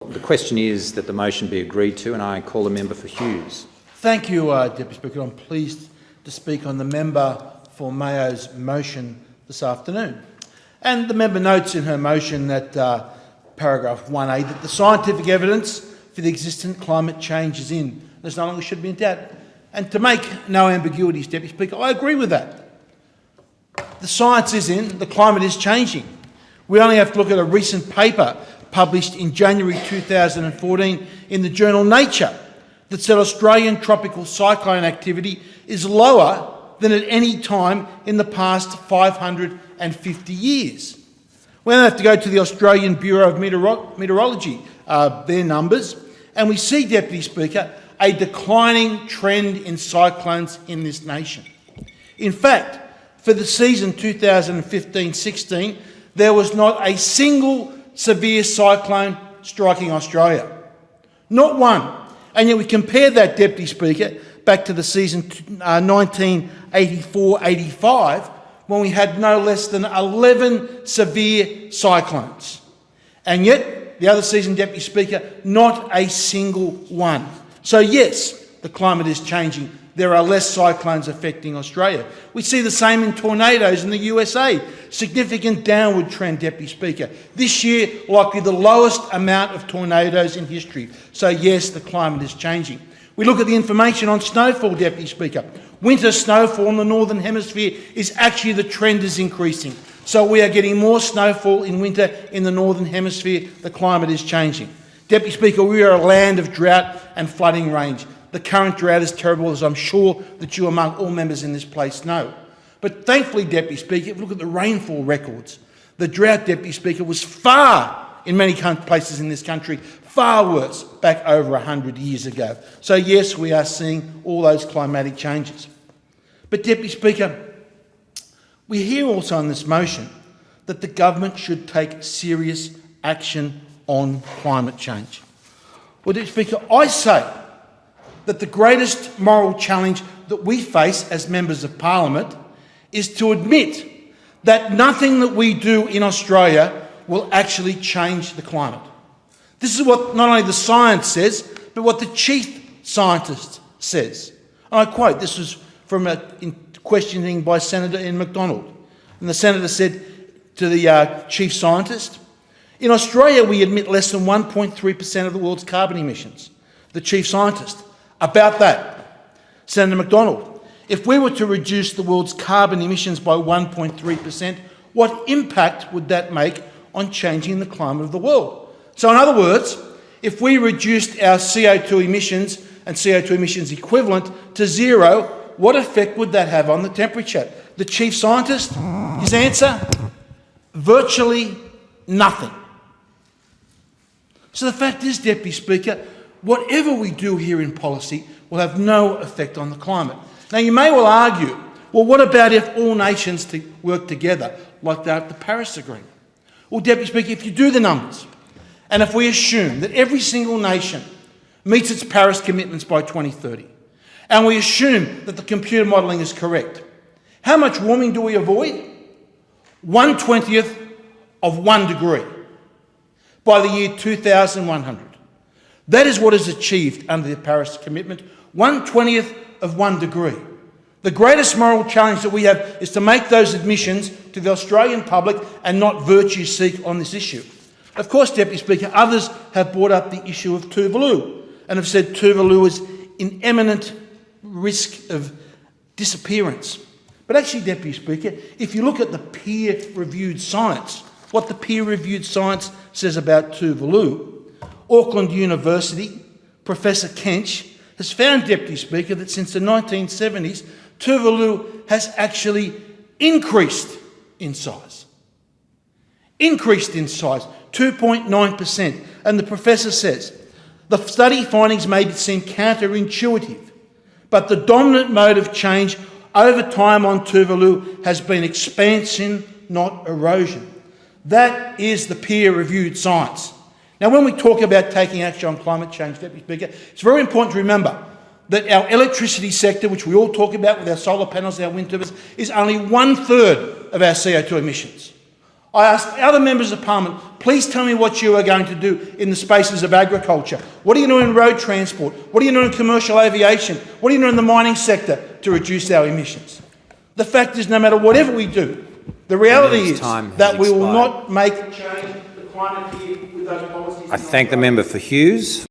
The question is that the motion be agreed to, and I call the member for Hughes. Thank you, Deputy Speaker. I'm pleased to speak on the member for Mayo's motion this afternoon. And the member notes in her motion that paragraph 1A that the scientific evidence for the existent climate change is in. There's no longer should be in doubt. And to make no ambiguities, Deputy Speaker, I agree with that. The science is in, the climate is changing. We only have to look at a recent paper published in January 2014 in the journal Nature that said Australian tropical cyclone activity is lower than at any time in the past 550 years. We don't have to go to the Australian Bureau of Meteorology, their numbers, and we see, Deputy Speaker, a declining trend in cyclones in this nation. In fact, for the season 2015-16, there was not a single severe cyclone striking Australia. Not one. And yet we compare that, Deputy Speaker, back to the season 1984-85, when we had no less than 11 severe cyclones. And yet, the other season, Deputy Speaker, not a single one. So yes, the climate is changing. There are less cyclones affecting Australia. We see the same in tornadoes in the USA. Significant downward trend, Deputy Speaker. This year, likely the lowest amount of tornadoes in history. So yes, the climate is changing. We look at the information on snowfall, Deputy Speaker. Winter snowfall in the Northern Hemisphere is actually the trend is increasing. So we are getting more snowfall in winter in the Northern Hemisphere. The climate is changing. Deputy Speaker, we are a land of drought and flooding range. The current drought is terrible, as I'm sure that you among all members in this place know. But thankfully, Deputy Speaker, if you look at the rainfall records, the drought, Deputy Speaker, was far, in many places in this country, far worse back over 100 years ago. So yes, we are seeing all those climatic changes. But Deputy Speaker, we hear also in this motion that the government should take serious action on climate change. Well, Deputy Speaker, I say that the greatest moral challenge that we face as members of Parliament is to admit that nothing that we do in Australia will actually change the climate. This is what not only the science says, but what the chief scientist says. And I quote, this was from a questioning by Senator Ian MacDonald. And the Senator said to the chief scientist, "In Australia, we emit less than 1.3% of the world's carbon emissions." The chief scientist, about that, Senator MacDonald, "If we were to reduce the world's carbon emissions by 1.3%, what impact would that make on changing the climate of the world?" So in other words, if we reduced our CO2 emissions and CO2 emissions equivalent to zero, what effect would that have on the temperature? The chief scientist, his answer, virtually nothing. So the fact is, Deputy Speaker, whatever we do here in policy will have no effect on the climate. Now, you may well argue, well, what about if all nations work together like that at the Paris Agreement? Well, Deputy Speaker, if you do the numbers, and if we assume that every single nation meets its Paris commitments by 2030, and we assume that the computer modelling is correct, how much warming do we avoid? 1/20th of 1 degree by the year 2100. That is what is achieved under the Paris Commitment, 1/20th of 1 degree. The greatest moral challenge that we have is to make those admissions to the Australian public and not virtue seek on this issue. Of course, Deputy Speaker, others have brought up the issue of Tuvalu and have said Tuvalu is in imminent risk of disappearance. But actually, Deputy Speaker, if you look at the peer-reviewed science, what the peer-reviewed science says about Tuvalu, Auckland University, Professor Kench, has found, Deputy Speaker, that since the 1970s, Tuvalu has actually increased in size. Increased in size, 2.9%. And the professor says, the study findings may seem counterintuitive, but the dominant mode of change over time on Tuvalu has been expansion, not erosion. That is the peer-reviewed science. Now, when we talk about taking action on climate change, Deputy Speaker, it's very important to remember that our electricity sector, which we all talk about with our solar panels and our wind turbines, is only 1/3 of our CO2 emissions. I asked other members of parliament, please tell me what you are going to do in the spaces of agriculture. What are you doing in road transport? What are you doing in commercial aviation? What are you doing in the mining sector to reduce our emissions? The fact is, no matter whatever we do, the reality is that we will not make change the climate here with those policies. I thank the member for Hughes.